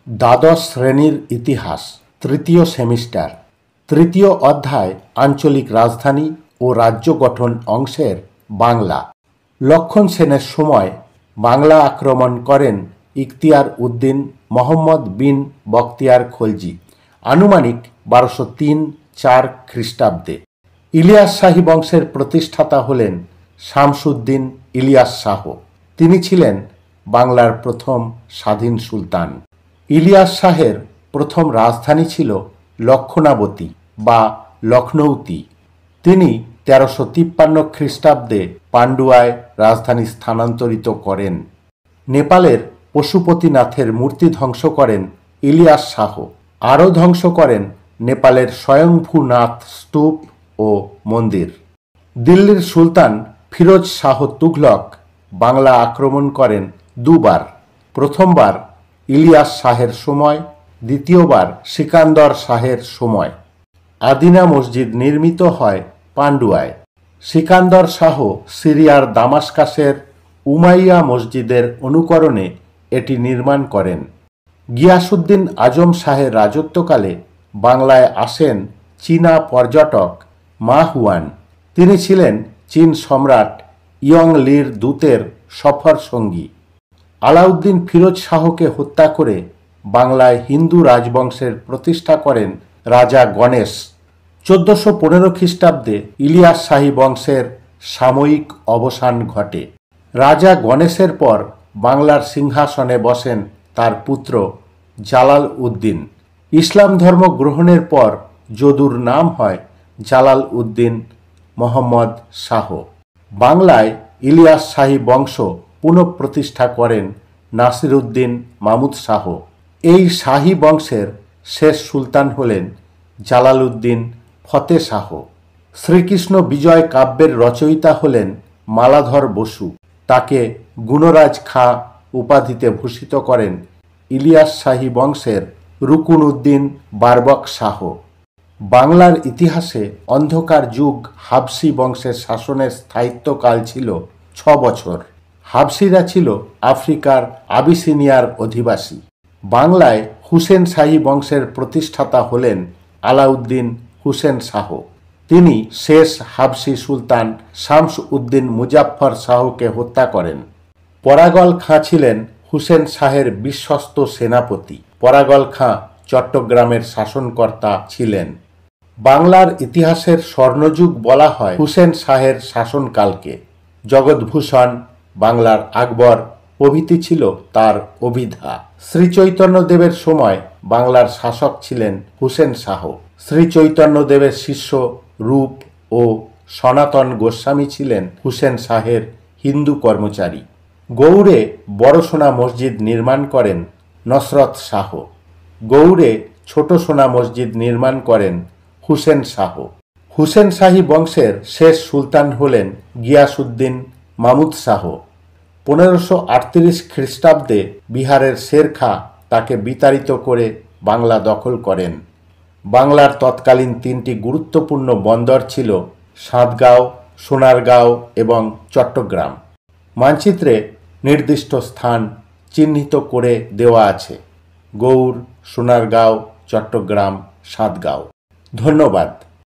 দ্বাদশ শ্রেণীর ইতিহাস তৃতীয় সেমিস্টার তৃতীয় অধ্যায় আঞ্চলিক রাজধানী ও রাজ্য গঠন অংশের বাংলা। লক্ষণ সেনের সময় বাংলা আক্রমণ করেন ইখতিয়ার উদ্দিন মোহাম্মদ বিন বখতিয়ার খলজি আনুমানিক 1203-4 খ্রিস্টাব্দে। ইলিয়াস শাহী বংশের প্রতিষ্ঠাতা হলেন শামসুদ্দিন ইলিয়াস শাহ। তিনি ছিলেন বাংলার প্রথম স্বাধীন সুলতান। ইলিয়াস শাহের প্রথম রাজধানী ছিল লক্ষণাবতী বা লখনৌতি। তিনি 1353 খ্রিস্টাব্দে পান্ডুয়ায় রাজধানী স্থানান্তরিত করেন। নেপালের পশুপতিনাথের মূর্তি ধ্বংস করেন ইলিয়াস শাহ। আরও ধ্বংস করেন নেপালের স্বয়ংভূনাথ স্তূপ ও মন্দির। দিল্লির সুলতান ফিরোজ শাহ তুঘলক বাংলা আক্রমণ করেন দুবার। প্রথমবার ইলিয়াস শাহের সময়, দ্বিতীয়বার সিকান্দর শাহের সময়। আদিনা মসজিদ নির্মিত হয় পান্ডুয়ায়। সিকান্দর শাহ সিরিয়ার দামাস্কাসের উমাইয়া মসজিদের অনুকরণে এটি নির্মাণ করেন। গিয়াসউদ্দিন আজম শাহের রাজত্বকালে বাংলায় আসেন চীনা পর্যটক মা হুয়ান। তিনি ছিলেন চীন সম্রাট ইয়ং লির দূতের সফর সঙ্গী। আলাউদ্দিন ফিরোজ শাহকে হত্যা করে বাংলায় হিন্দু রাজবংশের প্রতিষ্ঠা করেন রাজা গণেশ। 1415 খ্রিস্টাব্দে ইলিয়াস শাহী বংশের সাময়িক অবসান ঘটে। রাজা গণেশের পর বাংলার সিংহাসনে বসেন তার পুত্র জালাল উদ্দিন। ইসলাম ধর্ম গ্রহণের পর যদুর নাম হয় জালাল উদ্দিন মোহাম্মদ শাহ। বাংলায় ইলিয়াস শাহী বংশ পুনঃপ্রতিষ্ঠা করেন নাসিরউদ্দিন মামুদ শাহ। এই শাহী বংশের শেষ সুলতান হলেন জালালউদ্দিন ফতে শাহ। শ্রীকৃষ্ণ বিজয় কাব্যের রচয়িতা হলেন মালাধর বসু। তাকে গুণরাজ খাঁ উপাধিতে ভূষিত করেন ইলিয়াস শাহী বংশের রুকুন উদ্দিন বারবক শাহ। বাংলার ইতিহাসে অন্ধকার যুগ হাবশি বংশের শাসনের স্থায়িত্বকাল ছিল 6 বছর। হাবশিরা ছিল আফ্রিকার আবিসিনিয়ার অধিবাসী। বাংলায় হুসেন শাহী বংশের প্রতিষ্ঠাতা হলেন আলাউদ্দিন হুসেন শাহ। তিনি শেষ হাবশি সুলতান শামস উদ্দিন মুজাফফর শাহকে হত্যা করেন। পরাগল খাঁ ছিলেন হুসেন শাহের বিশ্বস্ত সেনাপতি। পরাগল খাঁ চট্টগ্রামের শাসনকর্তা ছিলেন। বাংলার ইতিহাসের স্বর্ণযুগ বলা হয় হুসেন শাহের শাসনকালকে। জগৎভূষণ, বাংলার আকবর প্রভৃতি ছিল তার অভিধা। শ্রীচৈতন্যদেবের সময় বাংলার শাসক ছিলেন হুসেন শাহ। শ্রীচৈতন্যদেবের শিষ্য রূপ ও সনাতন গোস্বামী ছিলেন হুসেন শাহের হিন্দু কর্মচারী। গৌড়ে বড় সোনা মসজিদ নির্মাণ করেন নসরত শাহ। গৌড়ে ছোট সোনা মসজিদ নির্মাণ করেন হুসেন শাহ। হুসেন শাহী বংশের শেষ সুলতান হলেন গিয়াসউদ্দিন মামুদ শাহ। 1538 খ্রিস্টাব্দে বিহারের শের খাঁ তাকে বিতাড়িত করে বাংলা দখল করেন। বাংলার তৎকালীন 3টি গুরুত্বপূর্ণ বন্দর ছিল সাঁতগাঁও, সোনারগাঁও এবং চট্টগ্রাম। মানচিত্রে নির্দিষ্ট স্থান চিহ্নিত করে দেওয়া আছে: গৌড়, সোনারগাঁও, চট্টগ্রাম, সাঁতগাঁও। ধন্যবাদ।